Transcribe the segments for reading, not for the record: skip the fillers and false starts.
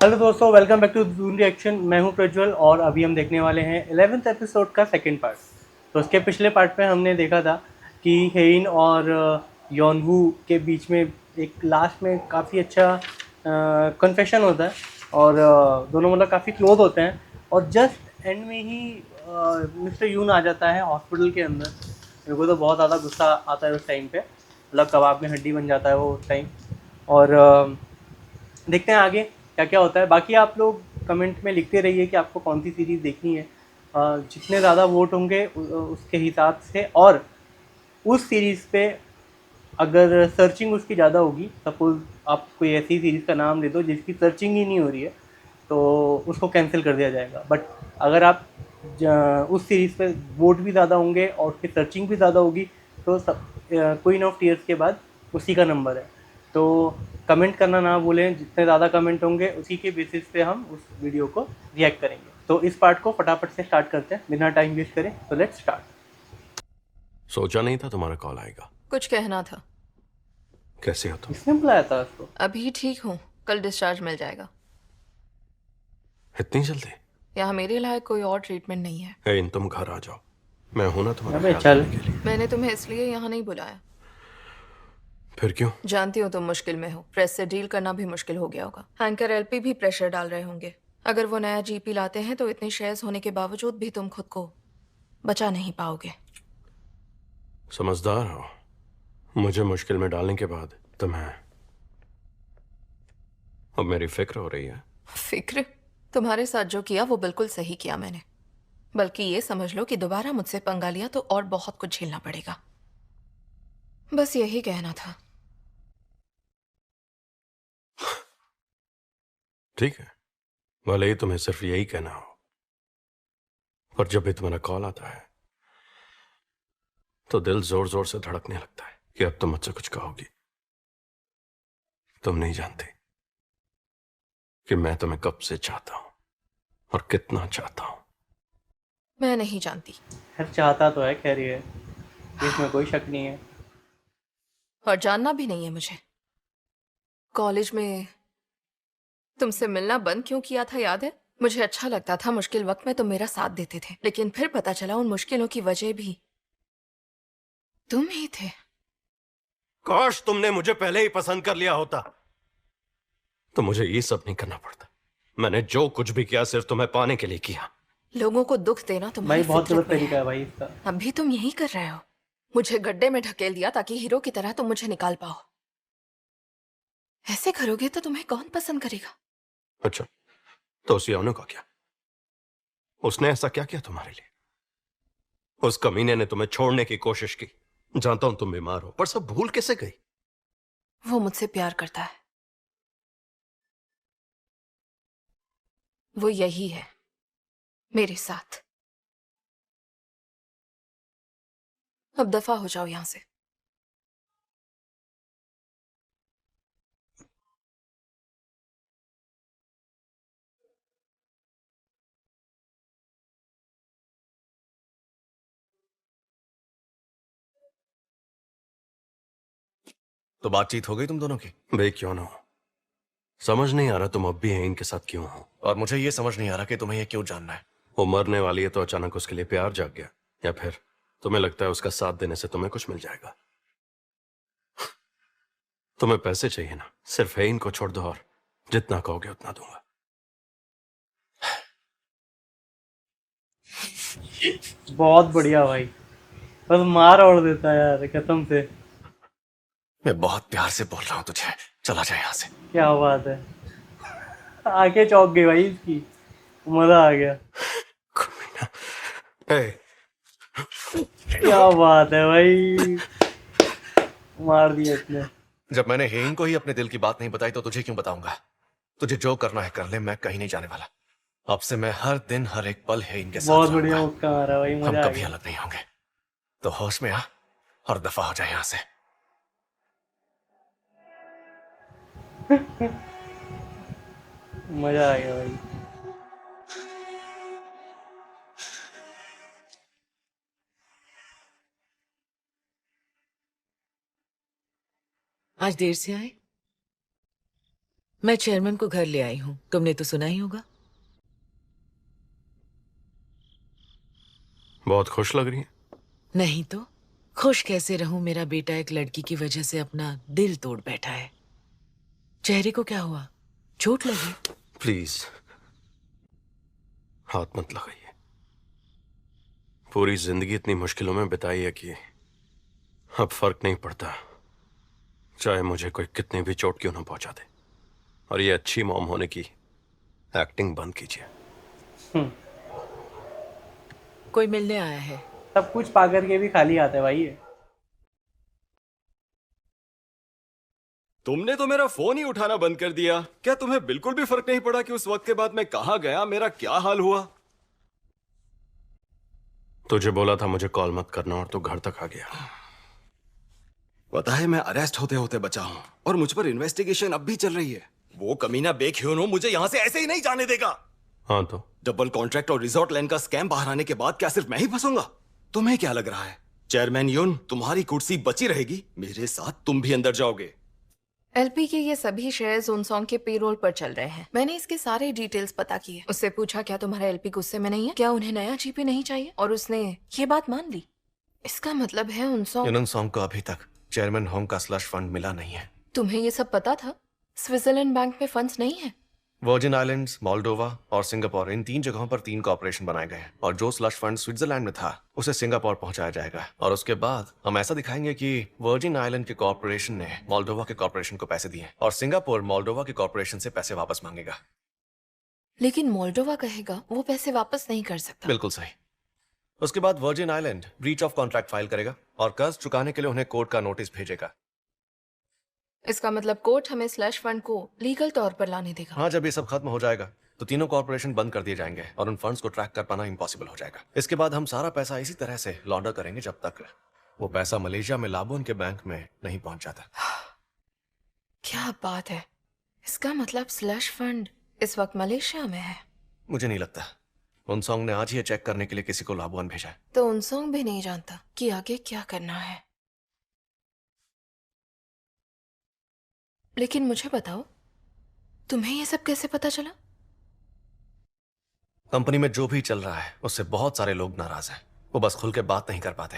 Hello दोस्तों, welcome back to June reaction. मैं हूं प्रज्वल और अभी हम देखने वाले हैं 11th एपिसोड का सेकंड पार्ट। तो उसके पिछले पार्ट में हमने देखा था कि हेइन और यॉनवू के बीच में एक लास्ट में काफ़ी अच्छा कन्फेशन होता है और दोनों मतलब काफ़ी क्लोज होते हैं। और जस्ट एंड में ही मिस्टर यून आ जाता है हॉस्पिटल के अंदर। मेरे को तो बहुत ज़्यादा गुस्सा आता है उस टाइम पे, मतलब कबाब में हड्डी बन जाता है वो उस टाइम। और देखते हैं आगे क्या क्या होता है। बाकी आप लोग कमेंट में लिखते रहिए कि आपको कौन सी सीरीज़ देखनी है। जितने ज़्यादा वोट होंगे उसके हिसाब से, और उस सीरीज़ पे अगर सर्चिंग उसकी ज़्यादा होगी, सपोज़ आप कोई ऐसी सीरीज़ का नाम ले दो जिसकी सर्चिंग ही नहीं हो रही है, तो उसको कैंसिल कर दिया जाएगा। बट अगर आप उस सीरीज़ पे वोट भी ज़्यादा होंगे और उसकी सर्चिंग भी ज़्यादा होगी, तो सब क्वीन ऑफ टीयर्स के बाद उसी का नंबर है। तो कमेंट करना ना भूलें, जितने ज़्यादा कमेंट होंगे उसी के बेसिस पे हम उस वीडियो को रिएक्ट करेंगे। तो इस पार्ट को फटाफट से स्टार्ट करते हैं बिना टाइम वेस्ट करें। तो लेट्स स्टार्ट। सोचा नहीं था तुम्हारा कॉल आएगा। कुछ कहना था। कैसे हो तुम? किसने बुलाया था उसको? अभी ठीक हूँ, कल डिस्चार्ज मिल जाएगा। इतनी जल्दी? यहाँ मेरे लायक कोई और ट्रीटमेंट नहीं है। इन तुम घर आ जाओ, मैं हूं ना तुम्हारा अबे ख्याल चल। रखने के लिए। मैंने तुम्हें इसलिए यहाँ नहीं बुलाया। फिर क्यों? जानती हूँ तुम मुश्किल में हो, प्रेस से डील करना भी मुश्किल हो गया होगा। हैंकर एलपी भी प्रेशर डाल रहे होंगे। अगर वो नया जीपी लाते हैं तो इतने शेयर्स होने के बावजूद भी तुम खुद को बचा नहीं पाओगे। समझदार हो। मुझे मुश्किल में डालने के बाद तुम्हें अब मेरी फिक्र हो रही है। फिक्र? तुम्हारे साथ जो किया वो बिल्कुल सही किया मैंने। बल्कि ये समझ लो कि दोबारा मुझसे पंगा लिया तो और बहुत कुछ झेलना पड़ेगा। बस यही कहना था। ठीक है, भले ही तुम्हें सिर्फ यही कहना हो, पर जब भी तुम्हारा कॉल आता है तो दिल जोर जोर से धड़कने लगता है कि अब तुम मुझसे कुछ कहोगी। तुम नहीं जानती कि मैं तुम्हें कब से चाहता हूं और कितना चाहता हूं। मैं नहीं जानती। खैर चाहता तो है, खैर ये इसमें कोई शक नहीं है। और जानना भी नहीं है मुझे। कॉलेज में तुमसे मिलना बंद क्यों किया था याद है? मुझे अच्छा लगता था मुश्किल वक्त में तुम मेरा साथ देते थे, लेकिन फिर पता चला उन मुश्किलों की वजह भी तुम ही थे। काश तुमने मुझे पहले ही पसंद कर लिया होता तो मुझे ये सब नहीं करना पड़ता। मैंने जो कुछ भी किया सिर्फ तुम्हें पाने के लिए किया। लोगों को दुख देना तुम्हारी भाई बहुत फितरत गलत में तरीका है। है भाई इसका। अब भी तुम यही कर रहे हो। मुझे गड्ढे में ढकेल दिया ताकि हीरो की तरह तुम मुझे निकाल पाओ। ऐसे करोगे तो तुम्हें कौन पसंद करेगा? अच्छा, तो उस यानो का क्या? उसने ऐसा क्या किया तुम्हारे लिए? उस कमीने ने तुम्हें छोड़ने की कोशिश की। जानता हूं तुम बीमार हो, पर सब भूल कैसे गई? वो मुझसे प्यार करता है। वो यही है मेरे साथ। अब दफा हो जाओ यहां से। तो बातचीत हो गई तुम दोनों की? बे क्यों ना हो, समझ नहीं आ रहा तुम अब भी हैं इनके साथ क्यों हो। और मुझे ये समझ नहीं आ रहा कि तुम्हें ये क्यों जानना है। वो मरने वाली है तो अचानक उसके लिए प्यार जाग गया, या फिर तुम्हें लगता है उसका साथ देने से तुम्हें कुछ मिल जाएगा? तुम्हें पैसे चाहिए ना, सिर्फ है इनको छोड़ दो और जितना कहोगे उतना दूंगा। बहुत बढ़िया भाई, बस मार और देता है यार कसम से। मैं बहुत प्यार से बोल रहा हूं तुझे, चला जा यहाँ से। क्या बात है, आंखें चौंक गई भाई इसकी, मजा आ गया। ए, क्या बात है भाई, मार दिया इसने। जब मैंने हेइन को ही अपने दिल की बात नहीं बताई तो तुझे क्यों बताऊंगा? तुझे जो करना है कर ले, मैं कहीं नहीं जाने वाला। अब से मैं हर दिन हर एक पल हेइन के साथ बहुत बढ़िया रहूंगा। मुक्का मारा भाई, हम मजा आ कभी गया। अलग नहीं होंगे। तो होश में आ और दफा हो जाए यहाँ से। मजा आ गया भाई। आज देर से आए? मैं चेयरमैन को घर ले आई हूँ, तुमने तो सुना ही होगा। बहुत खुश लग रही है। नहीं तो खुश कैसे रहूं, मेरा बेटा एक लड़की की वजह से अपना दिल तोड़ बैठा है। चेहरे को क्या हुआ, चोट लगी? प्लीज हाथ मत लगाइए। पूरी जिंदगी इतनी मुश्किलों में बिताई है कि अब फर्क नहीं पड़ता, चाहे मुझे कोई कितनी भी चोट क्यों ना पहुंचा दे। और ये अच्छी मॉम होने की एक्टिंग बंद कीजिए। कोई मिलने आया है। सब कुछ पा करके भी खाली आता है भाई ये। तुमने तो मेरा फोन ही उठाना बंद कर दिया। क्या तुम्हें बिल्कुल भी फर्क नहीं पड़ा कि उस वक्त के बाद मैं कहां गया, मेरा क्या हाल हुआ? तुझे बोला था मुझे कॉल मत करना और तू घर तक आ गया। पता है मैं अरेस्ट होते होते बचा हूं और मुझ पर इन्वेस्टिगेशन अब भी चल रही है। वो कमीना बेख्यूनो मुझे यहां से ऐसे ही नहीं जाने देगा। हाँ तो डबल कॉन्ट्रैक्ट और रिजॉर्ट लैंड का स्कैम बाहर आने के बाद क्या सिर्फ मैं ही फंसूंगा? तुम्हें क्या लग रहा है चेयरमैन यून, तुम्हारी कुर्सी बची रहेगी, मेरे साथ तुम भी अंदर जाओगे। एलपी के ये सभी शेयर्स उनसोंग के पेरोल पर चल रहे हैं। मैंने इसके सारे डिटेल्स पता किए। उससे पूछा क्या तुम्हारा एलपी गुस्से में नहीं है, क्या उन्हें नया जीपी नहीं चाहिए, और उसने ये बात मान ली। इसका मतलब है उनसोंग। यूनन सॉन्ग को अभी तक चेयरमैन होम का स्लश फंड मिला नहीं है। तुम्हें ये सब पता था? स्विट्जरलैंड बैंक में फंड्स नहीं है। वर्जिन आइलैंड्स, मोल्डोवा और सिंगापुर, इन 3 जगहों पर 3 कॉर्पोरेशन बनाए गए हैं और जो स्लश फंड स्विट्जरलैंड में था उसे सिंगापुर पहुंचाया जाएगा। और उसके बाद हम ऐसा दिखाएंगे कि वर्जिन आइलैंड के कॉर्पोरेशन ने मोल्डोवा के कॉर्पोरेशन को पैसे दिए और सिंगापुर मोल्डोवा के कॉर्पोरेशन से पैसे वापस मांगेगा। लेकिन मोल्डोवा कहेगा वो पैसे वापस नहीं कर सकता। बिल्कुल सही। उसके बाद virgin island breach of contract file करेगा और कर्ज चुकाने के लिए उन्हें कोर्ट का नोटिस भेजेगा। इसका मतलब कोर्ट हमें स्लैश फंड को लीगल तौर पर लाने देगा। हाँ, जब ये सब खत्म हो जाएगा तो तीनों कॉर्पोरेशन बंद कर दिए जाएंगे और उन फंड्स को ट्रैक कर पाना इम्पॉसिबल हो जाएगा। इसके बाद हम सारा पैसा इसी तरह से लॉन्डर करेंगे जब तक वो पैसा मलेशिया में लाबोन के बैंक में नहीं पहुंच जाता। क्या बात है, इसका मतलब स्लैश फंड इस वक्त मलेशिया में है। मुझे नहीं लगता। उनसोंग ने आज ही चेक करने के लिए किसी को लाबोन भेजा है। तो उनसोंग भी नहीं जानता कि आगे क्या करना है। लेकिन मुझे बताओ, तुम्हें ये सब कैसे पता चला? कंपनी में जो भी चल रहा है उससे बहुत सारे लोग नाराज हैं। वो बस खुल के बात नहीं कर पाते।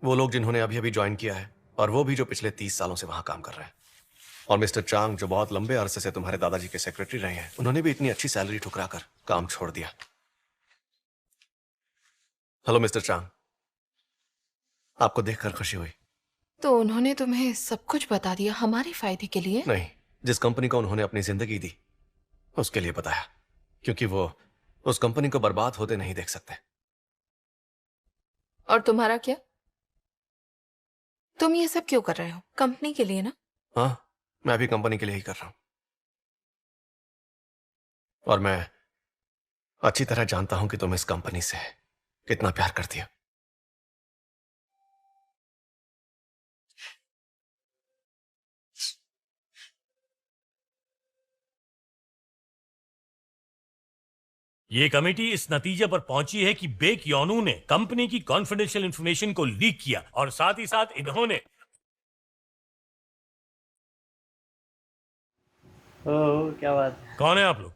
वो लोग जिन्होंने अभी अभी ज्वाइन किया है और वो भी जो पिछले 30 सालों से वहां काम कर रहे हैं। और मिस्टर चांग जो बहुत लंबे अरसे से तुम्हारे दादाजी के सेक्रेटरी रहे हैं, उन्होंने भी इतनी अच्छी सैलरी ठुकरा कर काम छोड़ दिया। हेलो मिस्टर चांग, आपको देखकर खुशी हुई। तो उन्होंने तुम्हें सब कुछ बता दिया हमारे फायदे के लिए? नहीं, जिस कंपनी को उन्होंने अपनी जिंदगी दी उसके लिए बताया, क्योंकि वो उस कंपनी को बर्बाद होते नहीं देख सकते। और तुम्हारा क्या? तुम ये सब क्यों कर रहे हो? कंपनी के लिए ना? हाँ, मैं भी कंपनी के लिए ही कर रहा हूं और मैं अच्छी तरह जानता हूं कि तुम इस कंपनी से कितना प्यार करती हो। ये कमेटी इस नतीजे पर पहुंची है कि बेक योनू ने कंपनी की कॉन्फिडेंशियल इंफॉर्मेशन को लीक किया और साथ ही साथ इन्होंने ओह क्या बात है। कौन है आप लोग?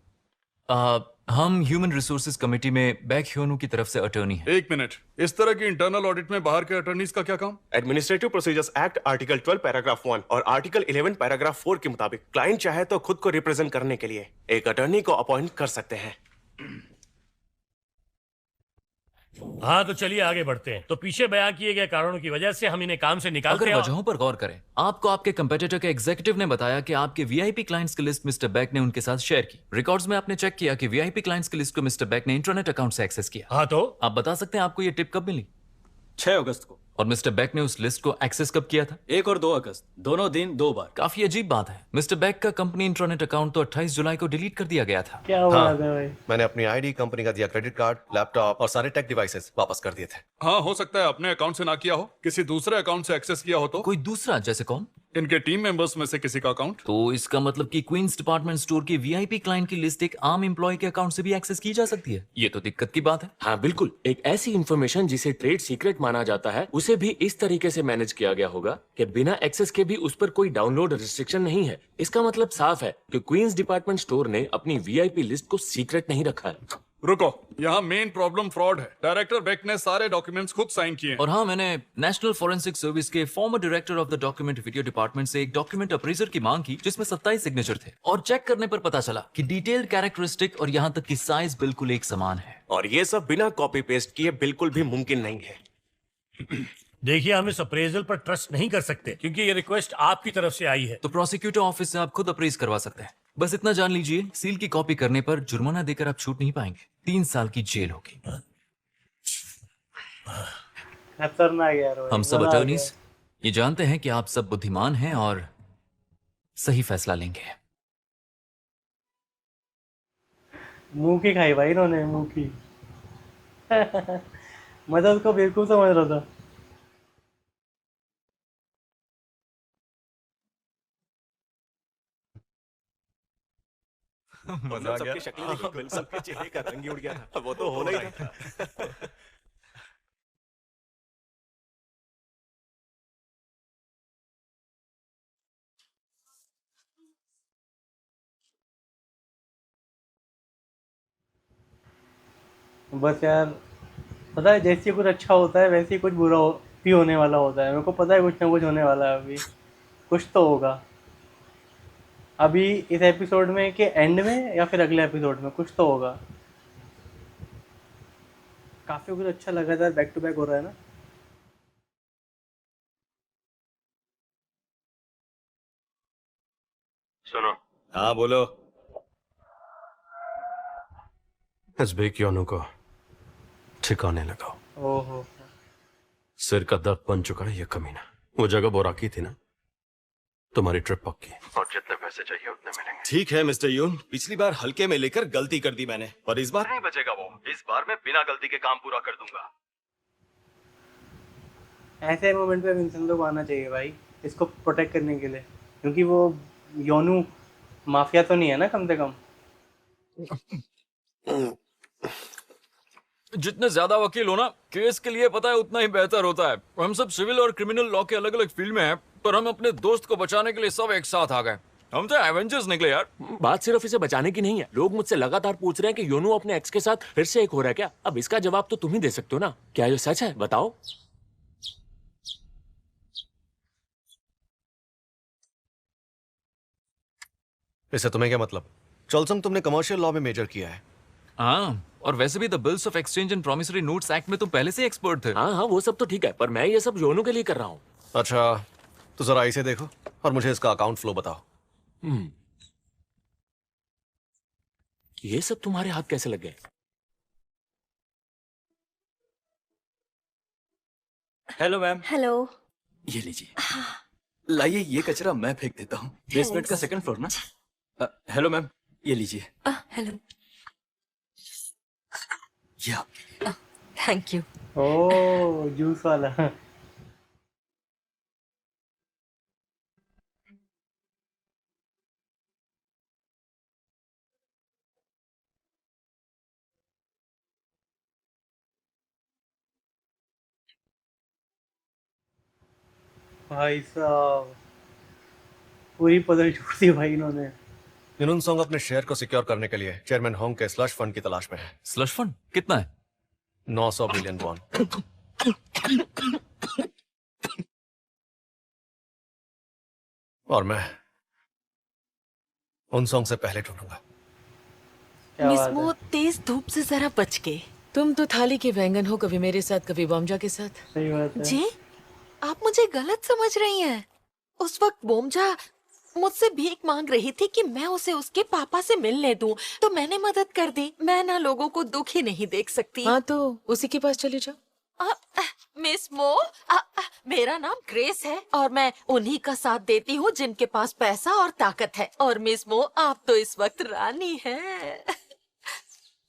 हम ह्यूमन रिसोर्सेज कमेटी में बैक ह्योनू की तरफ से अटॉर्नी हैं। एक मिनट, इस तरह की इंटरनल ऑडिट में बाहर के अटॉर्नीज का क्या काम? Administrative procedures act article 12 paragraph 1 और आर्टिकल 11 पैराग्राफ 4 के मुताबिक क्लाइंट चाहे तो खुद को रिप्रेजेंट करने के लिए एक अटॉर्नी को अपॉइंट कर सकते हैं। हाँ तो चलिए आगे बढ़ते हैं। तो पीछे बयां किए गए कारणों की वजह से हम इन्हें काम से निकालते अगर हैं। वजहों पर गौर करें, आपको आपके कंपेटिटर के एग्जीक्यूटिव ने बताया कि आपके वीआईपी क्लाइंट्स की लिस्ट मिस्टर बैक ने उनके साथ शेयर की। रिकॉर्ड्स में आपने चेक किया कि वीआईपी क्लाइंट्स की लिस्ट को मिस्टर बैक ने इंटरनेट अकाउंट से एक्सेस किया। हाँ तो आप बता सकते हैं आपको ये टिप कब मिली? 6 अगस्त को। और मिस्टर बैक ने उस लिस्ट को एक्सेस कब किया था? 1 और 2 अगस्त, दोनों दिन 2 बार। काफी अजीब बात है, मिस्टर बैक का कंपनी इंटरनेट अकाउंट तो 28 जुलाई को डिलीट कर दिया गया था। क्या बात है भाई। मैंने अपनी आईडी, कंपनी का दिया क्रेडिट कार्ड, लैपटॉप और सारे टेक डिवाइसेस वापस कर दिए थे। हाँ, हो सकता है अपने अकाउंट से ना किया हो, किसी दूसरे अकाउंट से एक्सेस किया हो तो। कोई दूसरा? जैसे कौन? इनके टीम मेंबर्स में से किसी का अकाउंट? तो इसका मतलब कि क्वींस डिपार्टमेंट स्टोर के वीआईपी क्लाइंट की लिस्ट एक आम एम्प्लॉय के अकाउंट से भी एक्सेस की जा सकती है। ये तो दिक्कत की बात है। हाँ बिल्कुल, एक ऐसी इंफॉर्मेशन जिसे ट्रेड सीक्रेट माना जाता है उसे भी इस तरीके से मैनेज किया गया होगा कि बिना एक्सेस के भी उस पर कोई डाउनलोड रिस्ट्रिक्शन नहीं है। इसका मतलब साफ है कि क्वींस डिपार्टमेंट स्टोर ने अपनी वीआईपी लिस्ट को सीक्रेट नहीं रखा है। रुको, यहाँ मेन प्रॉब्लम फ्रॉड है। डायरेक्टर बेक ने सारे डॉक्यूमेंट्स खुद साइन किए हैं। और हाँ, मैंने नेशनल फॉरेंसिक सर्विस के farmer director of the document video department से एक डॉक्यूमेंट अप्रेजर की मांग की जिसमें 27 सिग्नेचर थे, और चेक करने पर पता चला कि डिटेल्ड कैरेक्टरिस्टिक और यहाँ तक कि साइज बिल्कुल एक समान है। और ये सब बिना कॉपी पेस्ट किए बिल्कुल भी मुमकिन नहीं है। देखिए, हम इस अप्रेजल पर ट्रस्ट नहीं कर सकते क्योंकि ये रिक्वेस्ट आपकी तरफ से आई है। तो प्रोसिक्यूटर ऑफिस से आप खुद अप्रेज करवा सकते हैं। बस इतना जान लीजिए, सील की कॉपी करने पर जुर्माना देकर आप छूट नहीं पाएंगे। 3 साल की जेल होगी। खतरनाक यार। हम सब अटर्नीज ये जानते हैं कि आप सब बुद्धिमान हैं और सही फैसला लेंगे। मुंह की खाई भाई इन्होंने, मुंह की। मैं तो उसको बेवकूफ समझ रहा था। मजा आ गया। सबकी शक्लें देखी, सबके चेहरे का रंग ही उड़ गया था। वो तो होना ही था। बस यार, पता है जैसे कुछ अच्छा होता है वैसे ही कुछ बुरा भी होने वाला होता है। मेरे को पता है कुछ ना कुछ होने वाला है, अभी कुछ तो होगा। अभी इस एपिसोड में के एंड में या फिर अगले एपिसोड में कुछ तो होगा। काफी कुछ अच्छा लगातार बैक टू बैक हो रहा है ना। सुनो। हाँ बोलो। इस बेक योनू को ठिकाने लगाओ। ओहो, सिर का दर्द बन चुका है ये कमीना। वो जगह बोराकी थी ना, तुम्हारी ट्रिप पक्की, और जितने पैसे चाहिए उतने मिलेंगे। ठीक है मिस्टर यून, पिछली बार हल्के में लेकर गलती कर दी मैंने, पर इस बार नहीं बचेगा वो। इस बार मैं बिना गलती के काम पूरा कर दूंगा। ऐसे मोमेंट पे विंसेंटो को आना चाहिए भाई, इसको प्रोटेक्ट करने के लिए, क्योंकि वो योनू माफिया तो नहीं है ना, कम से कम। जितने ज्यादा वकील हो ना केस के लिए, पता है उतना ही बेहतर होता है। हम सब सिविल और क्रिमिनल लॉ के अलग अलग फील्ड में हैं, पर हम अपने दोस्त को बचाने के लिए सब एक साथ आ गए। हम तो एवेंजर्स निकले यार। बात सिर्फ इसे बचाने की नहीं है। लोग मुझसे लगातार पूछ रहे हैं कि योनू अपने एक्स के साथ फिर से एक हो रहा है क्या। अब इसका जवाब तो तुम ही दे सकते हो ना। क्या ये सच है, बताओ। इससे तुम्हें क्या मतलब? चलसंग, तुमने कमर्शियल लॉ में मेजर किया है। हाँ, और वैसे भी the bills of exchange and promissory notes act में तुम पहले से एक्सपर्ट थे। हाँ हाँ, वो सब तो ठीक है, पर मैं ये सब योनू के लिए कर रहा हूँ। अच्छा, तो जरा इसे देखो और मुझे इसका अकाउंट फ्लो बताओ। ये सब तुम्हारे हाथ कैसे लग गए? Hello ma'am. हेलो। ये लीजिए। लाइए, ये कचरा मैं फेंक देता हूँ। बेसमेंट का सेकंड फ्लोर ना। हेलो मैम, ये लीजिए। हेलो। ये आपके लिए। Thank you. ओह, जूस वाला। भाई साहब, पूरी पदर छोड़ दी भाई इन्होंने। युनुन सोंग अपने शेयर को सिक्योर करने के लिए चेयरमैन होंग के स्लश फंड की तलाश में है। स्लश फंड कितना है? 900 बिलियन वॉन। और मैं उन सोंग से पहले ढूंढूंगा। मिस मो, तेज धूप से जरा बच के। तुम तो थाली के बैंगन हो, कभी मेरे साथ कभी बोमजा के साथ। सही बात है। जी, आप मुझे गलत समझ रही हैं। उस वक्त बोमजा मुझसे भीख मांग रही थी कि मैं उसे उसके पापा से मिलने दूं, तो मैंने मदद कर दी। मैं ना लोगों को दुखी नहीं देख सकती। हाँ, तो उसी के पास चले जाओ। मिस मो, मेरा नाम ग्रेस है और मैं उन्हीं का साथ देती हूँ जिनके पास पैसा और ताकत है। और मिस मो, आप तो इस वक्त रानी हैं।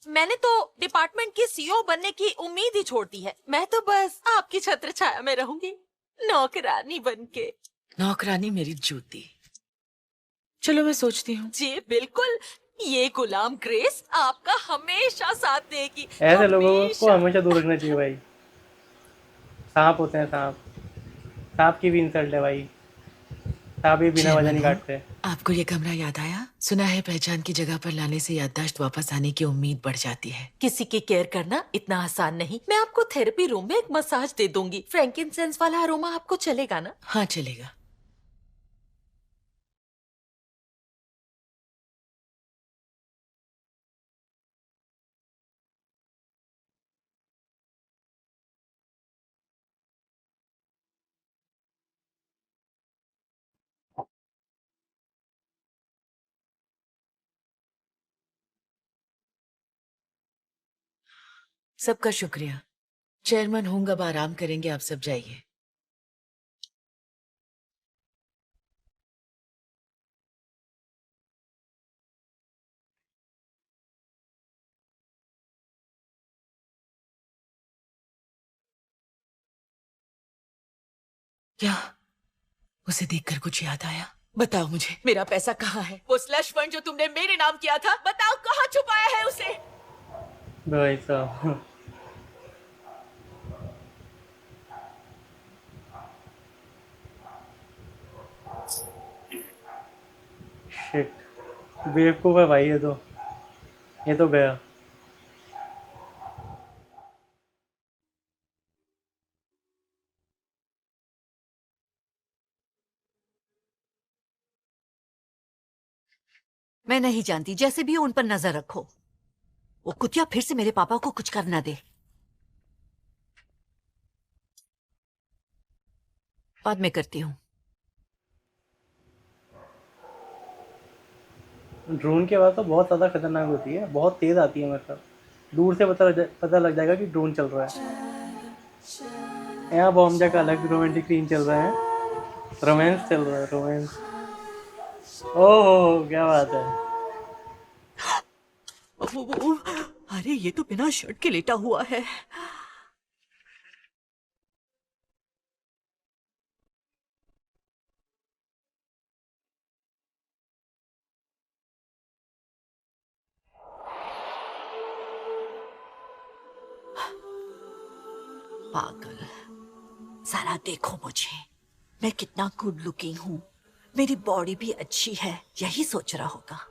मैंने तो डिपार्टमेंट की सीईओ बनने की उम्मीद ही छोड़ दी है। मैं तो बस आपकी छत्र छाया में रहूंगी, नौकरानी बनके। नौकरानी मेरी जूती। चलो मैं सोचती हूँ। जी बिल्कुल, ये गुलाम ग्रेस आपका हमेशा साथ देगी। ऐसे लोगों को हमेशा। हमेशा दूर रखना चाहिए भाई। सांप होते हैं सांप। सांप की भी इंसल्ट है भाई। सांप भी बिना वजह नहीं चेयरमैन काटते। आपको ये कमरा याद आया? सुना है पहचान की जगह पर लाने से याददाश्त वापस आने की उम्मीद बढ़ जाती है। किसी की केयर करना इतना आसान नहीं। मैं आपको थेरेपी रूम में एक मसाज दे दूंगी। फ्रैंकिनसेंस वाला अरोमा आपको चलेगा ना? हाँ चलेगा। सबका शुक्रिया। चेयरमैन होंगे, अब आराम करेंगे, आप सब जाइए। क्या उसे देखकर कुछ याद आया? बताओ मुझे। मेरा पैसा कहाँ है? वो स्लश फंड जो तुमने मेरे नाम किया था, बताओ कहाँ छुपाया है उसे? भाई साहब शिट, बेवकूफ है भाई ये तो गया। मैं नहीं जानती, जैसे भी हो उन पर नजर रखो। वो कुतिया फिर से मेरे पापा को कुछ कर ना दे। बाद में करती हूँ। ड्रोन की आवाज़ तो बहुत ज़्यादा खतरनाक होती है, बहुत तेज़ आती है। मतलब दूर से पता लग जाएगा कि ड्रोन चल रहा है। यहाँ बॉम्बे का अलग रोमांटिक सीन चल रहा है। रोमांस चल रहा है, रोमांस। ओह क्या बात है। अरे ये तो बिना शर्ट के लेटा हुआ है। पागल, सारा देखो मुझे, मैं कितना गुड लुकिंग हूँ। मेरी बॉडी भी अच्छी है, यही सोच रहा होगा।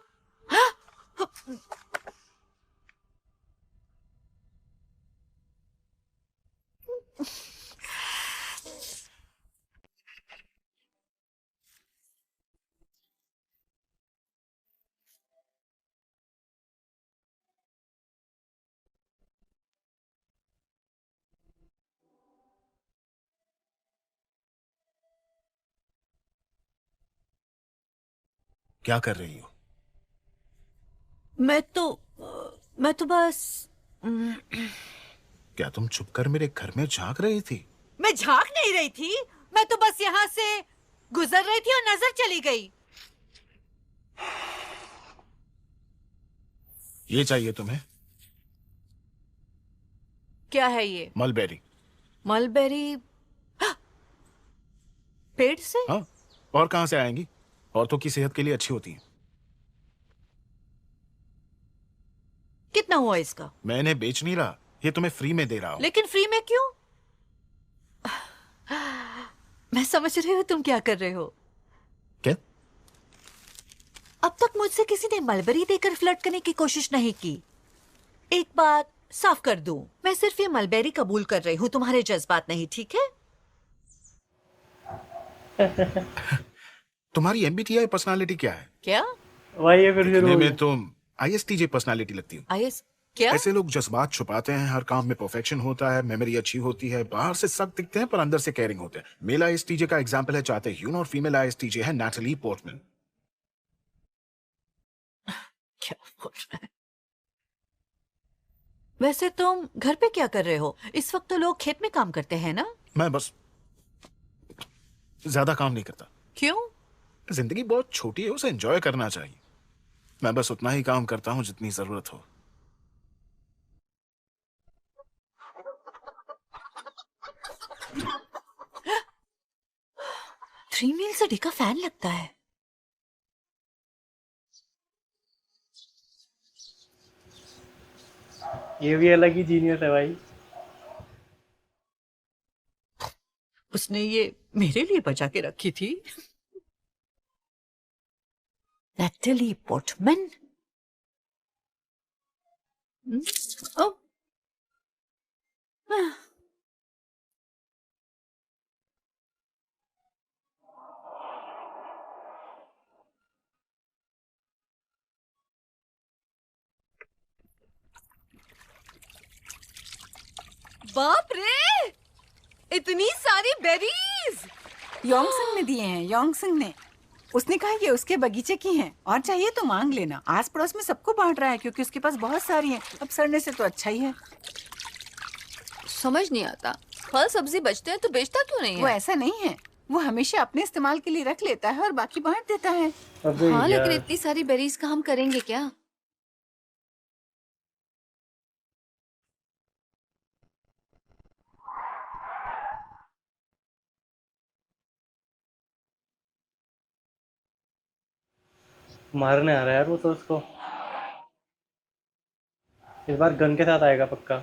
क्या कर रही हो? मैं तो बस क्या तुम छुप कर मेरे घर में झांक रही थी? मैं झांक नहीं रही थी, मैं तो बस यहाँ से गुजर रही थी और नजर चली गई। ये चाहिए तुम्हें? क्या है ये? मलबेरी। मलबेरी? पेड़ से? हाँ, और कहां से आएंगी? औरतों की सेहत के लिए अच्छी होती हैं। कितना हुआ इसका? मैं इन्हें बेच नहीं रहा, ये तुम्हें फ्री में दे रहा हूं। लेकिन फ्री में क्यों? मैं समझ रही हूँ तुम क्या कर रहे हो। क्या? अब तक मुझसे किसी ने मलबेरी देकर फ्लर्ट करने की कोशिश नहीं की। एक बात साफ कर दूं, मैं सिर्फ ये मलबेरी कबूल कर रही हूँ, तुम्हारे जज्बात नहीं, ठीक है? तुम्हारी एमबीटीआई पर्सनालिटी क्या है? क्या? भाई ये फिर दिखने में तुम आईएसटीजे पर्सनालिटी लगती हो। आईएस क्या? ऐसे लोग जज्बात छुपाते हैं, हर काम में परफेक्शन होता है, मेमोरी अच्छी होती है, बाहर से सख्त दिखते हैं पर अंदर से केयरिंग होते हैं। मेल आईएसटीजे का एग्जांपल है चाहते ह्यून और फीमेल आईएसटीजे है नैटली पोर्टमैन। क्या बोल रहे हैं? वैसे तुम घर पे क्या कर रहे हो? इस वक्त तो लोग खेत में काम करते हैं ना? मैं बस ज्यादा काम नहीं करता। क्यों? जिंदगी बहुत छोटी है, उसे एंजॉय करना चाहिए। मैं बस उतना ही काम करता हूं जितनी जरूरत हो। 3 मील्स अ डे का फैन लगता है। ये भी अलग ही जीनियस है भाई। उसने ये मेरे लिए बचा के रखी थी। Natalie Portman. ओ बाप रे, इतनी सारी बेरीज। योंगसंग ने दिए हैं, योंगसंग ने। उसने कहा ये उसके बगीचे की हैं और चाहिए तो मांग लेना। आस पड़ोस में सबको बांट रहा है क्योंकि उसके पास बहुत सारी हैं। अब सड़ने से तो अच्छा ही है। समझ नहीं आता, फल सब्जी बचते हैं तो बेचता क्यों नहीं है? वो ऐसा नहीं है, वो हमेशा अपने इस्तेमाल के लिए रख लेता है और बाकी बांट देता है। हाँ, लेकिन इतनी सारी बेरीज का हम करेंगे क्या? मारने आ रहा है यार वो तो उसको। इस बार गन के साथ आएगा पक्का।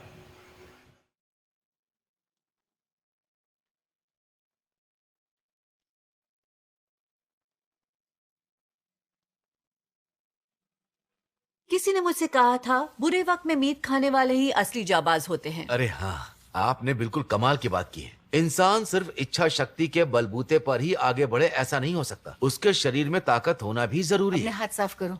किसी ने मुझसे कहा था बुरे वक्त में मीट खाने वाले ही असली जाबाज होते हैं। अरे हाँ, आपने बिल्कुल कमाल की बात की है। इंसान सिर्फ इच्छा शक्ति के बलबूते पर ही आगे बढ़े ऐसा नहीं हो सकता। उसके शरीर में ताकत होना भी जरूरी अपने है। हाथ साफ करो।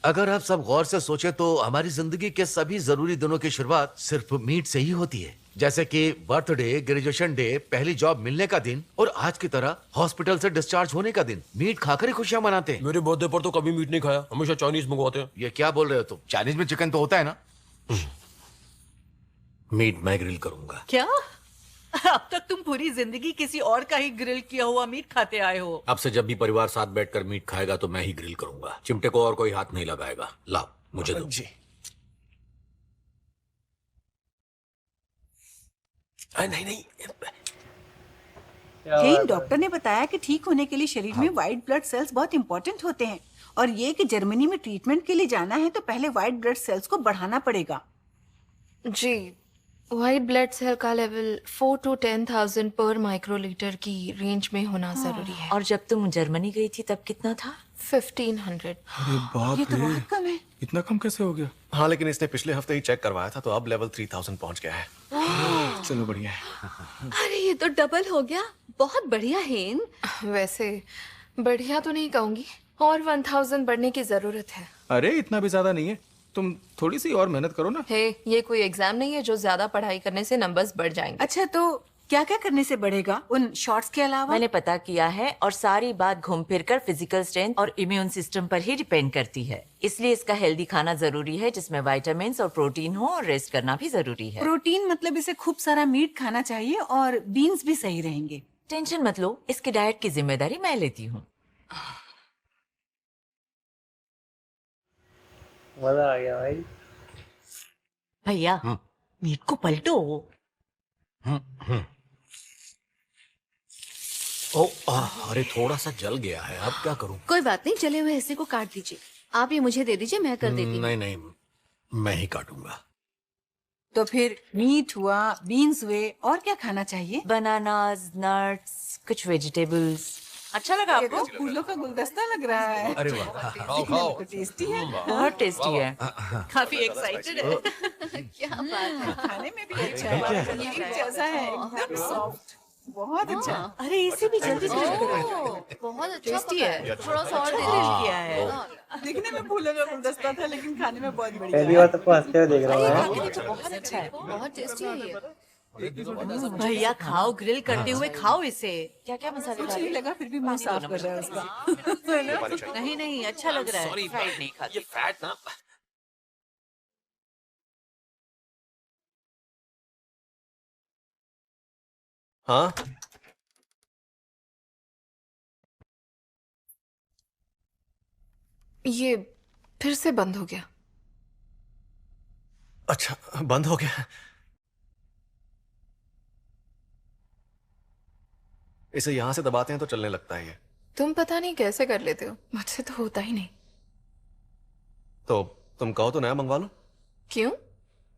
अगर आप सब गौर से सोचे तो हमारी जिंदगी के सभी जरूरी दिनों की शुरुआत सिर्फ मीट से ही होती है। जैसे कि बर्थडे, ग्रेजुएशन डे, पहली जॉब मिलने का दिन और आज की तरह हॉस्पिटल से डिस्चार्ज होने का दिन। मीट खाकर ही खुशियां मनाते हैं। मेरे बर्थडे पर तो कभी मीट नहीं खाया, हमेशा चाइनीज मंगवाते हैं। ये क्या बोल रहे हो तुम? चाइनीज में चिकन तो होता है ना? मीट मैं ग्रिल करूंगा। क्या? अब तक तुम पूरी जिंदगी किसी और का ही ग्रिल किया हुआ मीट खाते आए हो। अब से जब भी परिवार साथ बैठकर मीट खाएगा तो मैं ही ग्रिल करूंगा। चिमटे को और कोई हाथ नहीं लगाएगा। लाओ मुझे दो। जी। नहीं हेन, डॉक्टर ने बताया कि ठीक होने के लिए शरीर में व्हाइट ब्लड सेल्स बहुत इंपॉर्टेंट होते हैं और ये कि जर्मनी में ट्रीटमेंट के लिए जाना है तो पहले व्हाइट ब्लड सेल्स को बढ़ाना पड़ेगा। जी, व्हाइट ब्लड सेल का लेवल 4 to 10,000 पर माइक्रोलीटर की रेंज में होना जरूरी है। और जब तुम जर्मनी गई थी तब कितना था? 1500। अरे बाप ये तो बहुत कम है। इतना कम कैसे हो गया? हाँ, लेकिन इसने पिछले हफ्ते ही चेक करवाया था तो अब लेवल 3000 पहुंच गया है। चलो बढ़िया है। अरे ये तो डबल हो गया। बहुत बढ़िया हेन। वैसे बढ़िया तो नहीं कहूंगी, और 1000 बढ़ने की जरूरत है। अरे इतना भी ज्यादा नहीं है, तुम थोड़ी सी और मेहनत करो ना। हे, ये कोई एग्जाम नहीं है जो ज्यादा पढ़ाई करने से नंबर्स बढ़ जाएंगे। अच्छा, तो क्या क्या करने से बढ़ेगा उन शॉट्स के अलावा? मैंने पता किया है और सारी बात घूम फिर कर फिजिकल स्ट्रेंथ और इम्यून सिस्टम पर ही डिपेंड करती है। इसलिए इसका हेल्दी खाना जरूरी है जिसमें विटामिन्स और प्रोटीन हो और रेस्ट करना भी जरूरी है। प्रोटीन मतलब इसे खूब सारा मीट खाना चाहिए और बीन्स भी सही रहेंगे। टेंशन मत लो, इसके डाइट की जिम्मेदारी मैं लेती हूँ। मजा आ गया भाई। भैया मीट को पलटो। अरे थोड़ा सा जल गया है, अब क्या करूं? कोई बात नहीं, जले हुए हिस्से को काट दीजिए। आप ये मुझे दे दीजिए, मैं कर देती हूँ। नहीं, मैं ही काटूंगा। तो फिर मीट हुआ, बीन्स हुए, और क्या खाना चाहिए? बनानास, नट्स, कुछ वेजिटेबल्स। अच्छा लगा ये आपको? तो फूलों का गुलदस्ता लग रहा है। अरे वाह, दिखने में तो टेस्टी है। बहुत टेस्टी है। काफी एक्साइटेड है। क्या बात है। खाने में भी अच्छा है, केक जैसा है, एकदम सॉफ्ट, बहुत अच्छा। अरे इसे भी जल्दी से बहुत अच्छा टेस्टी पका है। थोड़ा सा और दे किया दीजिए। है। दिखने में फूलों का गुलदस्ता था लेकिन खाने में बहुत बढ़िया पहली बार सबको हंसते हुए देख रहा हूँ। बहुत अच्छा है। बहुत टेस्टी है ये। भैया खाओ, ग्रिल करते हुए खाओ इसे। क्या क्या मसाले कुछ नहीं लगा, फिर भी मुंह साफ कर रहा है उसका। नहीं नहीं, अच्छा लग रहा है। फ्राइड नहीं खाती। ये फैट ना। हाँ, ये फिर से बंद हो गया। अच्छा बंद हो गया। इसे यहाँ से दबाते हैं तो चलने लगता है ये। तुम पता नहीं कैसे कर लेते हो, मुझसे तो होता ही नहीं। तो तुम कहो तो नया मंगवा लो। क्यों?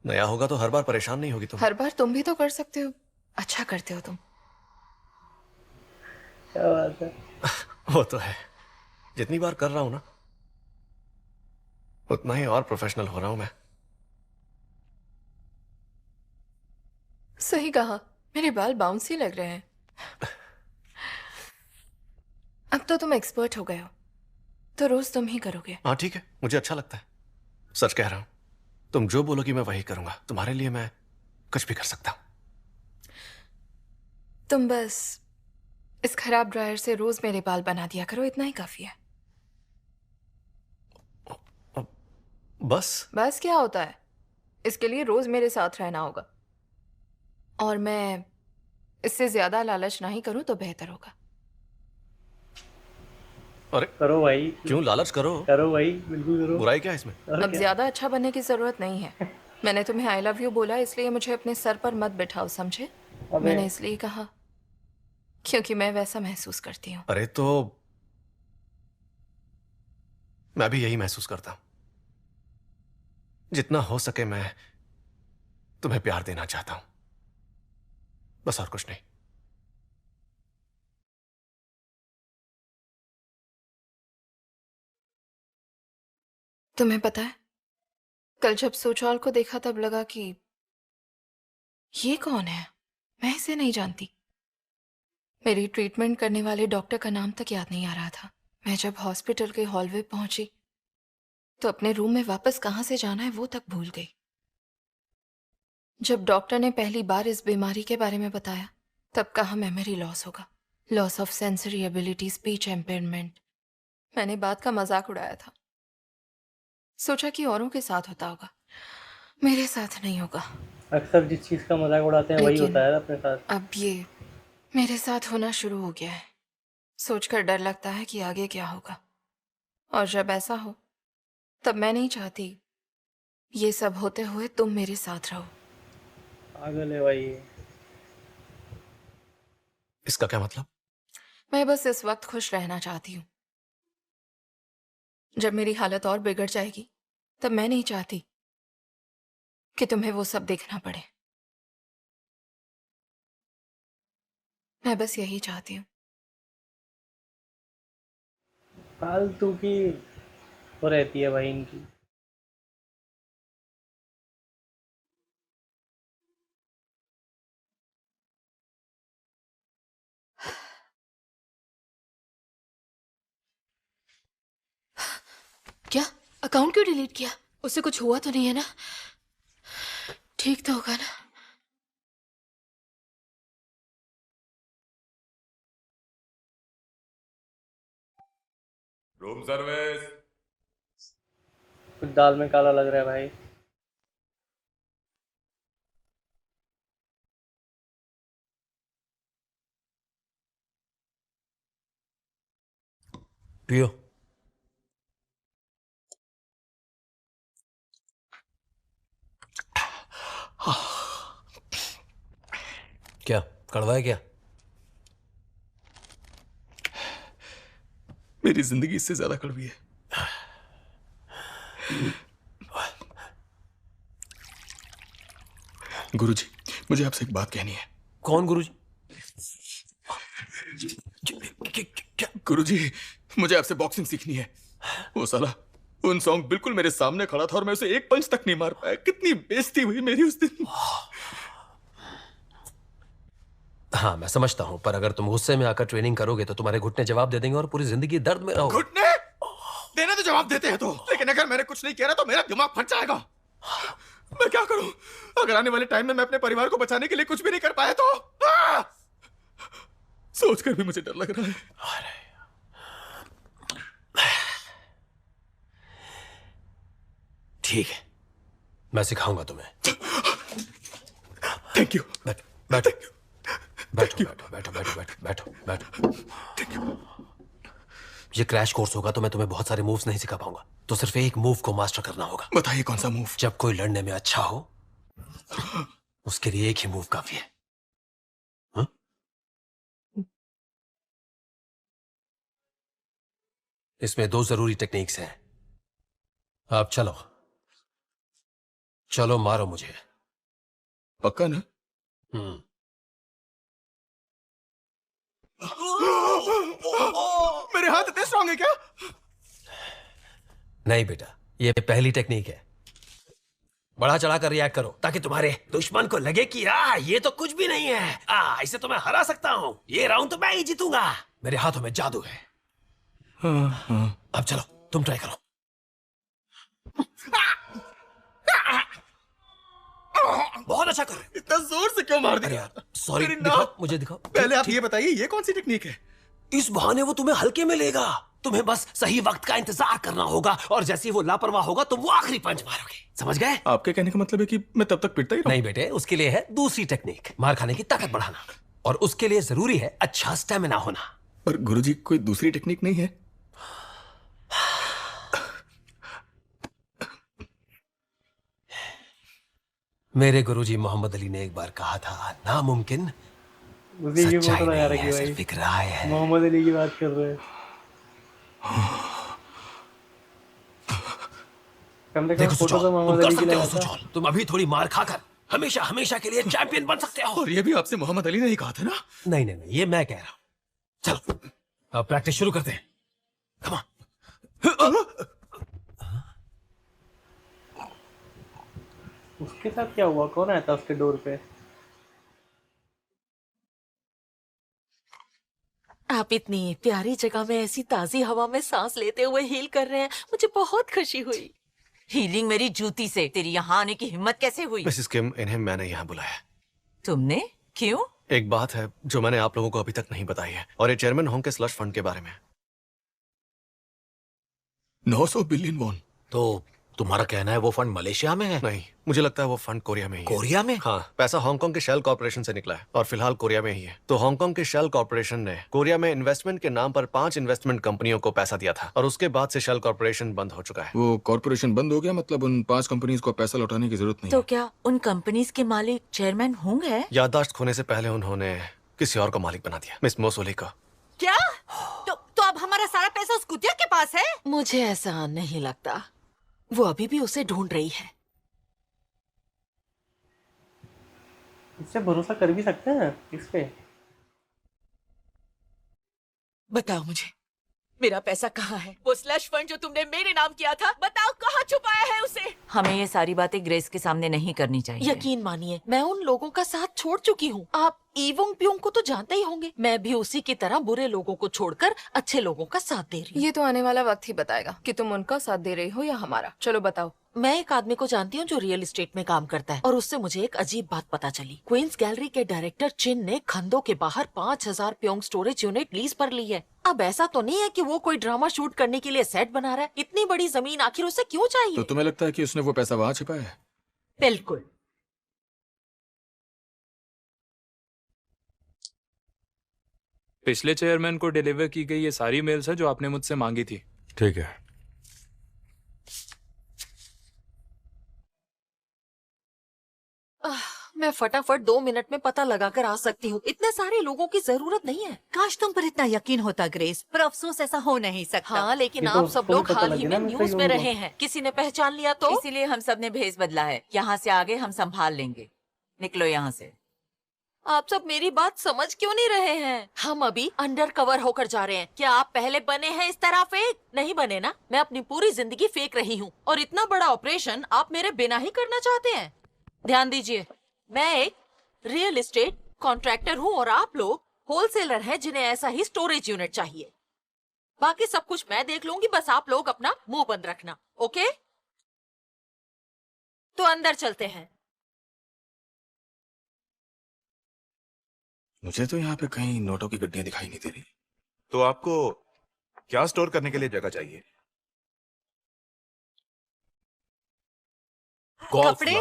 नया होगा तो हर बार परेशान नहीं होगी तुम। हर बार तुम भी तो कर सकते हो, अच्छा करते हो तुम। क्या बात है। वो तो है, जितनी बार कर रहा हूं ना उतना ही और प्रोफेशनल हो रहा हूं मैं। सही कहा, मेरे बाल बाउंसी लग रहे हैं। अब तो तुम एक्सपर्ट हो गए हो, तो रोज तुम ही करोगे। हाँ ठीक है, मुझे अच्छा लगता है। सच कह रहा हूं, तुम जो बोलोगी मैं वही करूंगा। तुम्हारे लिए मैं कुछ भी कर सकता हूं। तुम बस इस खराब ड्रायर से रोज मेरे बाल बना दिया करो, इतना ही काफी है। बस क्या होता है, इसके लिए रोज मेरे साथ रहना होगा, और मैं इससे ज्यादा लालच नहीं करूं तो बेहतर होगा। अरे करो भाई, क्यों लालच करो? करो भाई, बिल्कुल करो। बुराई क्या है इसमें? अब ज्यादा अच्छा बनने की जरूरत नहीं है। मैंने तुम्हें आई लव यू बोला, इसलिए मुझे अपने सर पर मत बिठाओ, समझे? मैंने इसलिए कहा क्योंकि मैं वैसा महसूस करती हूँ। अरे तो मैं भी यही महसूस करता हूं। जितना हो सके मैं तुम्हें प्यार देना चाहता हूं, बस और कुछ नहीं। तुम्हें पता है, कल जब सोचौल को देखा तब लगा कि ये कौन है, मैं इसे नहीं जानती। मेरी ट्रीटमेंट करने वाले डॉक्टर का नाम तक याद नहीं आ रहा था। मैं जब हॉस्पिटल के हॉलवे पहुंची तो अपने रूम में वापस कहां से जाना है वो तक भूल गई। जब डॉक्टर ने पहली बार इस बीमारी के बारे में बताया तब कहा मेमोरी लॉस होगा, loss of sensory ability, speech impairment. मैंने बात का मजाक उड़ाया था, सोचा कि औरों के साथ होता होगा, मेरे साथ नहीं होगा। अक्सर जिस चीज का मजाक उड़ाते हैं वही होता है अपने साथ। अब ये मेरे साथ होना शुरू हो गया है। सोचकर डर लगता है कि आगे क्या होगा, और जब ऐसा हो तब मैं नहीं चाहती ये सब होते हुए तुम मेरे साथ रहो। पागल है भाई ये। इसका क्या मतलब? मैं बस इस वक्त खुश रहना चाहती हूँ। जब मेरी हालत और बिगड़ जाएगी तब मैं नहीं चाहती कि तुम्हें वो सब देखना पड़े। मैं बस यही चाहती हूँ। फालतू की वो रहती है भाई इनकी। क्या अकाउंट क्यों डिलीट किया? उससे कुछ हुआ तो नहीं है ना? ठीक तो होगा ना? Room service. कुछ दाल में काला लग रहा है भाई। पियो। क्या कड़वा है क्या? मेरी जिंदगी इससे ज्यादा कड़वी है। गुरुजी, मुझे आपसे एक बात कहनी है। कौन गुरुजी? क्या गुरुजी, मुझे आपसे बॉक्सिंग सीखनी है। वो साला उन सॉन्ग बिल्कुल मेरे सामने खड़ा था और मैं उसे एक पंच तक नहीं मार पाया। कितनी बेइज्जती हुई मेरी उस दिन। हाँ मैं समझता हूँ, पर अगर तुम गुस्से में आकर ट्रेनिंग करोगे तो तुम्हारे घुटने जवाब दे देंगे और पूरी जिंदगी दर्द में रहोगे। घुटने देने तो जवाब देते हैं तो, लेकिन अगर मैंने कुछ नहीं किया तो मेरा दिमाग फट जाएगा। मैं क्या करूं? अगर आने वाले टाइम में मैं अपने परिवार को बचाने के लिए कुछ भी नहीं कर पाया तो सोचकर भी मुझे डर लग रहा है। ठीक है, मैं सिखाऊंगा तुम्हें। Thank you. बैठो बैठो बैठो बैठो बैठो बैठो बैठो बैठो। ये क्रैश कोर्स होगा तो मैं तुम्हें बहुत सारे मूव्स नहीं सिखा पाऊंगा, तो सिर्फ एक मूव को मास्टर करना होगा। बताइए कौन सा मूव? जब कोई लड़ने में अच्छा हो उसके लिए एक ही मूव काफी है। इसमें 2 जरूरी टेक्निक्स हैं। आप चलो चलो, मारो मुझे। पक्का ना? मेरे हाथ इतने स्ट्रांग है क्या? नहीं बेटा, ये पहली टेक्निक है। बढ़ा चढ़ा कर रिएक्ट करो ताकि तुम्हारे दुश्मन को लगे कि ये तो कुछ भी नहीं है, इसे तो मैं हरा सकता हूं, ये राउंड तो मैं ही जीतूंगा, मेरे हाथों में जादू है। अब चलो तुम ट्राई करो। बहुत अच्छा कर रहे हो। इतना जोर से क्यों मार दिया? सॉरी, दिखाओ मुझे, दिखाओ। पहले आप ये बताइए ये कौन सी टेक्निक है? इस बहाने वो तुम्हें हल्के में लेगा, तुम्हें बस सही वक्त का इंतजार करना होगा, और जैसे ही वो लापरवाह होगा तो वो आखिरी पंच मारोगे। समझ गए? आपके कहने का मतलब है कि मैं तब तक पिटता ही रहूं? नहीं बेटे, उसके लिए है दूसरी टेक्निक, मार खाने की ताकत बढ़ाना, और उसके लिए जरूरी है अच्छा स्टेमिना होना। पर गुरुजी कोई दूसरी टेक्निक नहीं है? मेरे गुरुजी मोहम्मद अली ने एक बार कहा था, नामुमकिन उसी की सच्चाई फोटो लगा नहीं रखी है, भाई, सिर्फ एक राय है। मोहम्मद अली की बात कर रहे हैं। कम से कम देखो फोटो सुजौल, तो तुम मोहम्मद कर अली की सकते हो लगा था। सुजौल, तुम अभी थोड़ी मार खाकर हमेशा हमेशा के लिए चैंपियन बन सकते हो। और ये भी आपसे मोहम्मद अली ने ही कहा था ना? नहीं नहीं नहीं, ये मैं कह रहा हूं। चलो अब प्रैक्टिस शुरू करते हैं। Come on। उसके साथ क्या हुआ? कौन आया था उसके डोर पे? आप इतनी प्यारी जगह में ऐसी ताजी हवा में सांस लेते हुए हील कर रहे हैं, मुझे बहुत खुशी हुई। हीलिंग मेरी जूती से, तेरी यहाँ आने की हिम्मत कैसे हुई? मिसेस किम, इन्हें मैंने यहाँ बुलाया। तुमने? क्यों? एक बात है जो मैंने आप लोगों को अभी तक नहीं बताई है, और ये चेयरमैन होंग के स्लश फंड के बारे में। 900 बिलियन वॉन। तो तुम्हारा कहना है वो फंड मलेशिया में है? नहीं, मुझे लगता है वो फंड कोरिया में ही है। कोरिया में? हाँ, पैसा हांगकांग के शेल कॉर्पोरेशन से निकला है और फिलहाल कोरिया में ही है। तो हांगकांग के शेल कॉर्पोरेशन ने कोरिया में इन्वेस्टमेंट के नाम पर 5 इन्वेस्टमेंट कंपनियों को पैसा दिया था, और उसके बाद से शेल कॉर्पोरेशन बंद हो चुका है। वो कॉर्पोरेशन बंद हो गया, मतलब उन 5 कंपनीज को पैसा लौटाने की जरूरत नहीं तो क्या उन कंपनीज के मालिक चेयरमैन होंगे? याददाश्त खोने से पहले उन्होंने किसी और को मालिक बना दिया, मिस मोसोली को। क्या? तो अब हमारा सारा पैसा उस कुतिया के पास है? मुझे ऐसा नहीं लगता, वो अभी भी उसे ढूंढ रही है। इससे भरोसा कर भी सकते हैं इस पे? बताओ मुझे, मेरा पैसा कहाँ है? वो स्लश फंड जो तुमने मेरे नाम किया था, बताओ कहाँ छुपाया है उसे? हमें ये सारी बातें ग्रेस के सामने नहीं करनी चाहिए। यकीन मानिए, मैं उन लोगों का साथ छोड़ चुकी हूँ। आप ईवोंग प्योंग को तो जानते ही होंगे, मैं भी उसी की तरह बुरे लोगों को छोड़कर अच्छे लोगों का साथ दे रही हूँ। ये तो आने वाला वक्त ही बताएगा कि तुम उनका साथ दे रही हो या हमारा। चलो बताओ। मैं एक आदमी को जानती हूँ जो रियल एस्टेट में काम करता है, और उससे मुझे एक अजीब बात पता चली। क्वींस गैलरी के डायरेक्टर चिन ने खंडों के बाहर 5000 प्योंग स्टोरेज यूनिट लीज पर ली है। अब ऐसा तो नहीं है कि वो कोई ड्रामा शूट करने के लिए सेट बना रहा है। इतनी बड़ी जमीन आखिर उसे क्यों चाहिए? तो तुम्हें लगता है कि उसने वो पैसा वहां छिपाया है? बिल्कुल। पिछले चेयरमैन को डिलीवर की गई ये सारी मेल्स है जो आपने मुझसे मांगी थी। ठीक है। मैं फटाफट 2 मिनट में पता लगाकर आ सकती हूँ, इतने सारे लोगों की जरूरत नहीं है। काश तुम पर इतना यकीन होता ग्रेस, पर अफसोस ऐसा हो नहीं सकता। हाँ, लेकिन ये तो आप सब तुम्हें लोग पता हाल लगे ही ना में मैं न्यूज सही में हूँ। रहे हैं। किसी ने पहचान लिया तो? इसीलिए हम सब ने भेस बदला है। यहाँ से आगे हम संभाल लेंगे। निकलो यहाँ से। आप सब मेरी बात समझ क्यों नहीं रहे हैं? हम अभी अंडर कवर होकर जा रहे हैं। क्या आप पहले बने हैं इस तरह फेक? नहीं बने ना। मैं अपनी पूरी जिंदगी फेक रही हूँ, और इतना बड़ा ऑपरेशन आप मेरे बिना ही करना चाहते हैं। ध्यान दीजिए, मैं एक रियल एस्टेट कॉन्ट्रैक्टर हूँ, और आप लोग होलसेलर हैं जिन्हें ऐसा ही स्टोरेज यूनिट चाहिए। बाकी सब कुछ मैं देख लूंगी, बस आप लोग अपना मुंह बंद रखना। ओके? तो अंदर चलते हैं। मुझे तो यहाँ पे कहीं नोटों की गड्डियां दिखाई नहीं दे रही। तो आपको क्या स्टोर करने के लिए जगह चाहिए? कपड़े?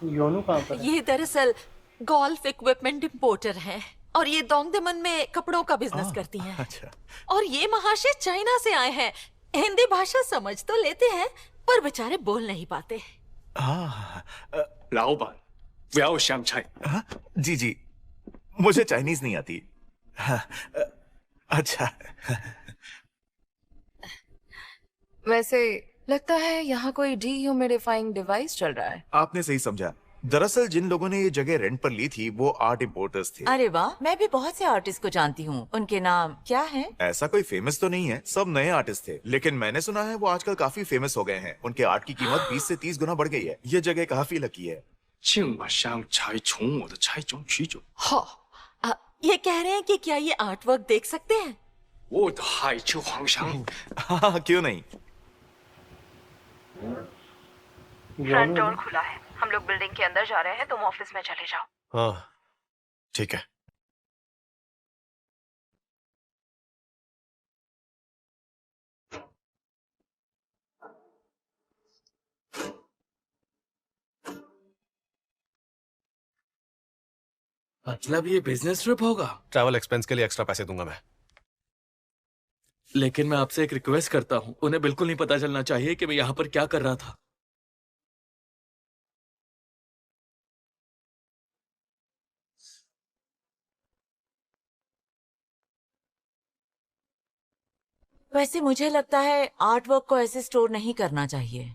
योनू कहाँ पर है? ये दरअसल गोल्फ इक्विपमेंट इंपोर्टर हैं, और ये दोंगदेमन में कपड़ों का बिजनेस करती हैं। अच्छा। और ये महाशय चाइना से आए हैं। हिंदी भाषा समझ तो लेते हैं, पर बेचारे बोल नहीं पाते। लाओबान, व्याओ श्याम छाई। जी जी, मुझे चाइनीज नहीं आती। हाँ, अच्छा। वैसे लगता है यहाँ कोई डीह्यूमिडिफाइंग डिवाइस चल रहा है। आपने सही समझा। दरअसल जिन लोगों ने ये जगह रेंट पर ली थी वो आर्ट इम्पोर्टर्स थे। अरे वाह, मैं भी बहुत से आर्टिस्ट को जानती हूँ। उनके नाम क्या हैं? ऐसा कोई फेमस तो नहीं है, सब नए आर्टिस्ट थे, लेकिन मैंने सुना है वो आजकल काफी फेमस हो गए हैं। उनके आर्ट की कीमत 20 से 30 गुना बढ़ गई है। ये जगह काफी लकी है। ये कह रहे हैं कि क्या ये आर्ट वर्क देख सकते हैं? हाँ, क्यों नहीं। फ्रंट डोर खुला है। हम लोग बिल्डिंग के अंदर जा रहे हैं, तुम ऑफिस में चले जाओ। हाँ ठीक है। मतलब ये बिजनेस ट्रिप होगा? ट्रैवल एक्सपेंस के लिए एक्स्ट्रा पैसे दूंगा मैं। लेकिन मैं आपसे एक रिक्वेस्ट करता हूँ, उन्हें बिल्कुल नहीं पता चलना चाहिए कि मैं यहाँ पर क्या कर रहा था। वैसे मुझे लगता है आर्ट वर्क को ऐसे स्टोर नहीं करना चाहिए।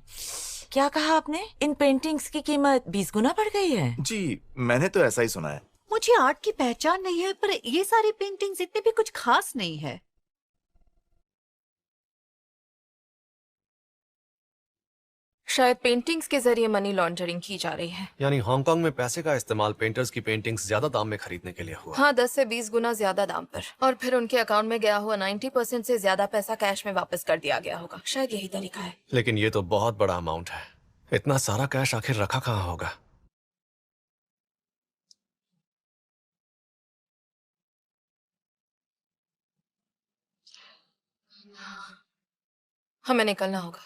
क्या कहा आपने? इन पेंटिंग्स की कीमत 20 गुना बढ़ गई है? जी, मैंने तो ऐसा ही सुना है। मुझे आर्ट की पहचान नहीं है, पर ये सारी पेंटिंग्स इतनी भी कुछ खास नहीं है। शायद पेंटिंग्स के जरिए मनी लॉन्ड्रिंग की जा रही है। यानी हांगकांग में पैसे का इस्तेमाल पेंटर्स की पेंटिंग्स ज्यादा दाम में खरीदने के लिए हुआ। हाँ, 10 से 20 गुना ज्यादा दाम पर। और फिर उनके अकाउंट में गया हुआ 90% से ज्यादा पैसा कैश में वापस कर दिया गया होगा। शायद यही तरीका है। लेकिन ये तो बहुत बड़ा अमाउंट है। इतना सारा कैश आखिर रखा कहाँ होगा? हमें निकलना होगा,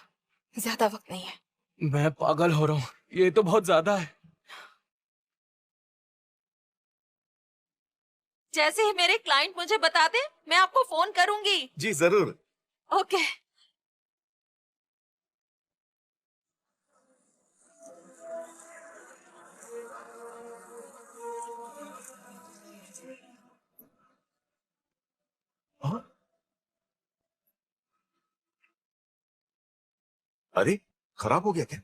ज्यादा वक्त नहीं है। मैं पागल हो रहा हूँ, ये तो बहुत ज्यादा है। जैसे ही मेरे क्लाइंट मुझे बता दे, मैं आपको फोन करूंगी। जी जरूर। ओके। अरे, खराब हो गया क्या?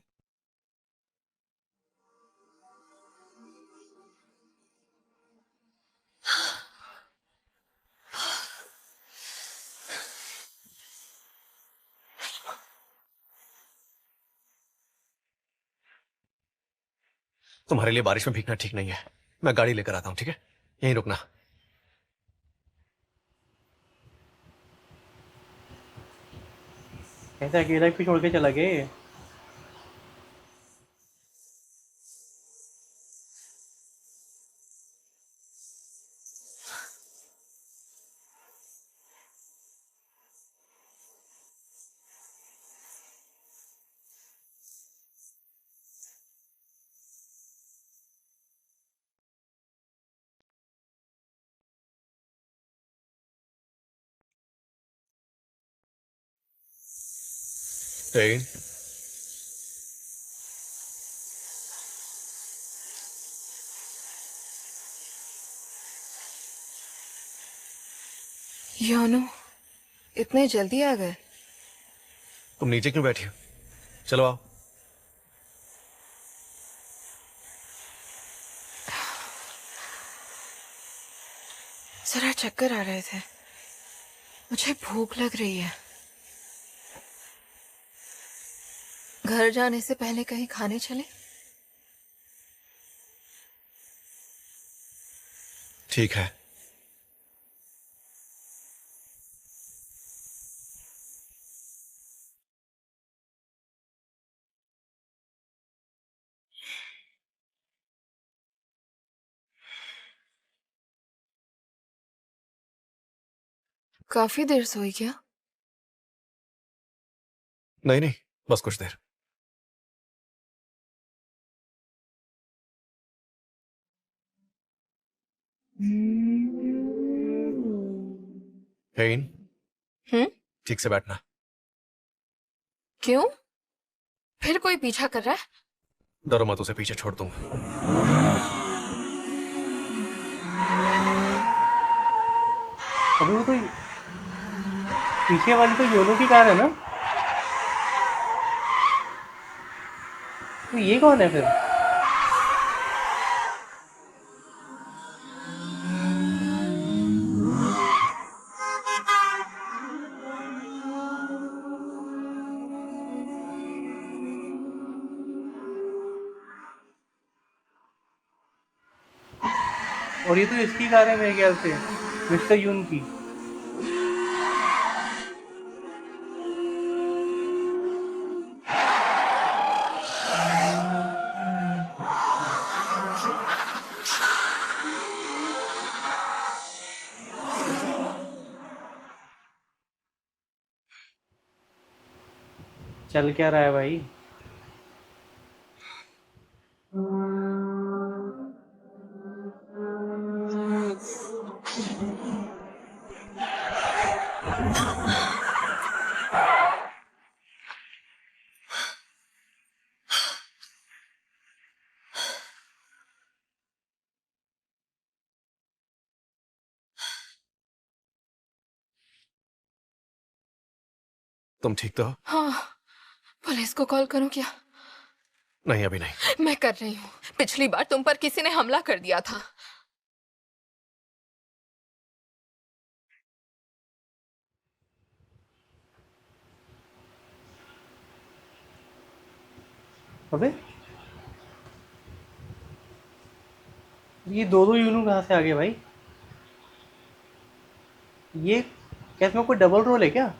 तुम्हारे लिए बारिश में भीगना ठीक नहीं है। मैं गाड़ी लेकर आता हूँ, ठीक है? यहीं रुकना। ऐसा अकेला क्यों छोड़ के चला गया ये? Hey. योनो, इतने जल्दी आ गए? तुम नीचे क्यों बैठी हो? चलो आओ। जरा चक्कर आ रहे थे। मुझे भूख लग रही है। घर जाने से पहले कहीं खाने चले? ठीक है। काफी देर सोई क्या? नहीं नहीं, बस कुछ देर। हेइन, ठीक से बैठना। क्यों? फिर कोई पीछा कर रहा है? डरो मत, उसे पीछे छोड़ दूंगा। अभी वो तो पीछे वाली तो योनो की कार है ना? तो ये कौन है फिर? और ये तो इसकी कार है मेरे ख्याल से, मिस्टर यून की। चल क्या रहा है भाई? तुम ठीक तो हो? हाँ, पुलिस को कॉल करूं क्या? नहीं, अभी नहीं। मैं कर रही हूँ। पिछली बार तुम पर किसी ने हमला कर दिया था। अबे ये दो यूनू कहाँ से आ गए भाई? ये क्या इसमें कोई डबल रोल है क्या?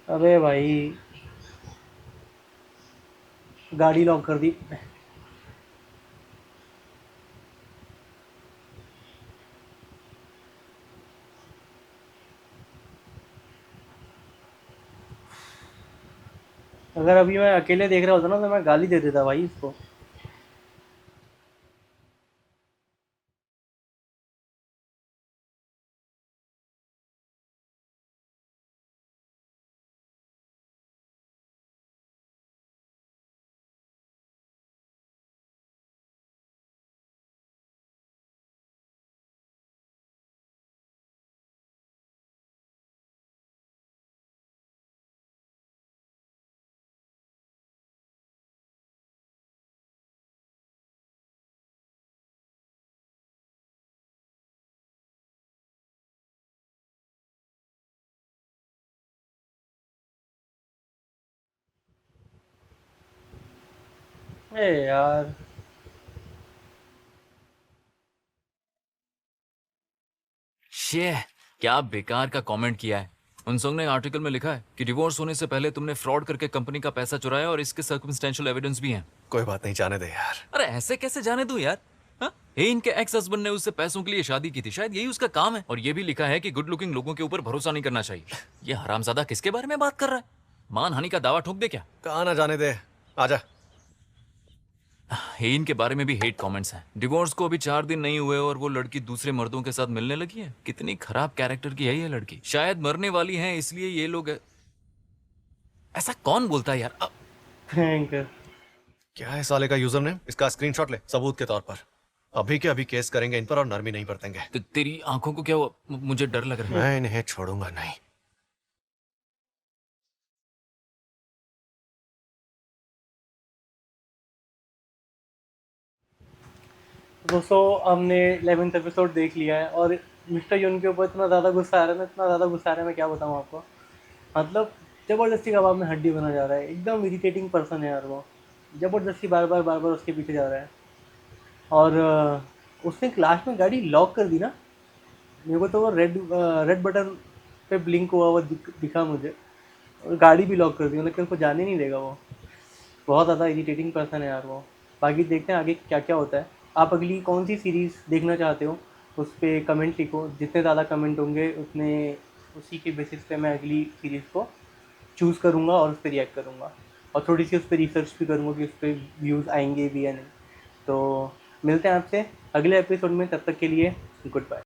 अबे भाई गाड़ी लॉक कर दी। अगर अभी मैं अकेले देख रहा होता ना तो मैं गाली दे देता भाई इसको। ए यार शे, क्या बेकार का कमेंट किया है। उनसोंग ने आर्टिकल में लिखा है कि डिवोर्स होने से पहले तुमने फ्रॉड करके कंपनी का पैसा चुराया और इसके सर्कमस्टेंशियल एविडेंस भी हैं। कोई बात नहीं, जाने दे यार। अरे ऐसे कैसे जाने दूं यार? हाँ? हे, इनके एक्स हस्बैंड ने उससे पैसों के लिए शादी की थी, शायद यही उसका काम है। और ये भी लिखा है कि गुड लुकिंग लोगों के ऊपर भरोसा नहीं करना चाहिए। ये हरामजादा किसके बारे में बात कर रहा है? मानहानि का दावा ठोक दे क्या? कहा ना जाने दे, आजा। हेन के बारे में भी हेट कमेंट्स हैं। डिवोर्स को अभी 4 दिन नहीं हुए और वो लड़की दूसरे मर्दों के साथ मिलने लगी है। कितनी खराब कैरेक्टर की है ये लड़की। शायद मरने वाली है इसलिए ये लोग ऐसा कौन बोलता है यार? भयंकर। क्या है साले का यूजर नेम? इसका स्क्रीनशॉट ले सबूत के तौर पर। अभी के अभी केस करेंगे इन पर और नरमी नहीं बरतेंगे। तेरी आंखों को क्या हुआ? मुझे डर लग रहा है। मैं इन्हें छोड़ूंगा नहीं। दोस्तों हमने 11th एपिसोड देख लिया है और मिस्टर यून के ऊपर इतना ज़्यादा गुस्सा आ रहा है ना, इतना ज़्यादा गुस्सा आ रहा है, मैं क्या बताऊँ आपको। मतलब ज़बरदस्ती कबाब में हड्डी बना जा रहा है। एकदम इरिटेटिंग पर्सन है यार वो। ज़बरदस्ती बार बार उसके पीछे जा रहा है। और उसने क्लास में गाड़ी लॉक कर दी ना, मेरे को तो वो रेड बटन पे ब्लिंक हुआ दिखा मुझे, और गाड़ी भी लॉक कर दी, लेकिन उसको जाने नहीं देगा वो। बहुत ज़्यादा इरिटेटिंग पर्सन है यार वो। बाकी देखते हैं आगे क्या क्या होता है। आप अगली कौन सी सीरीज़ देखना चाहते हो उस पर कमेंट लिखो। जितने ज़्यादा कमेंट होंगे उतने उसी के बेसिस पे मैं अगली सीरीज़ को चूज़ करूँगा और उस पर रिएक्ट करूँगा, और थोड़ी सी उस पर रिसर्च भी करूँगा कि उस पर व्यूज़ आएंगे भी या नहीं। तो मिलते हैं आपसे अगले एपिसोड में, तब तक के लिए गुड बाय।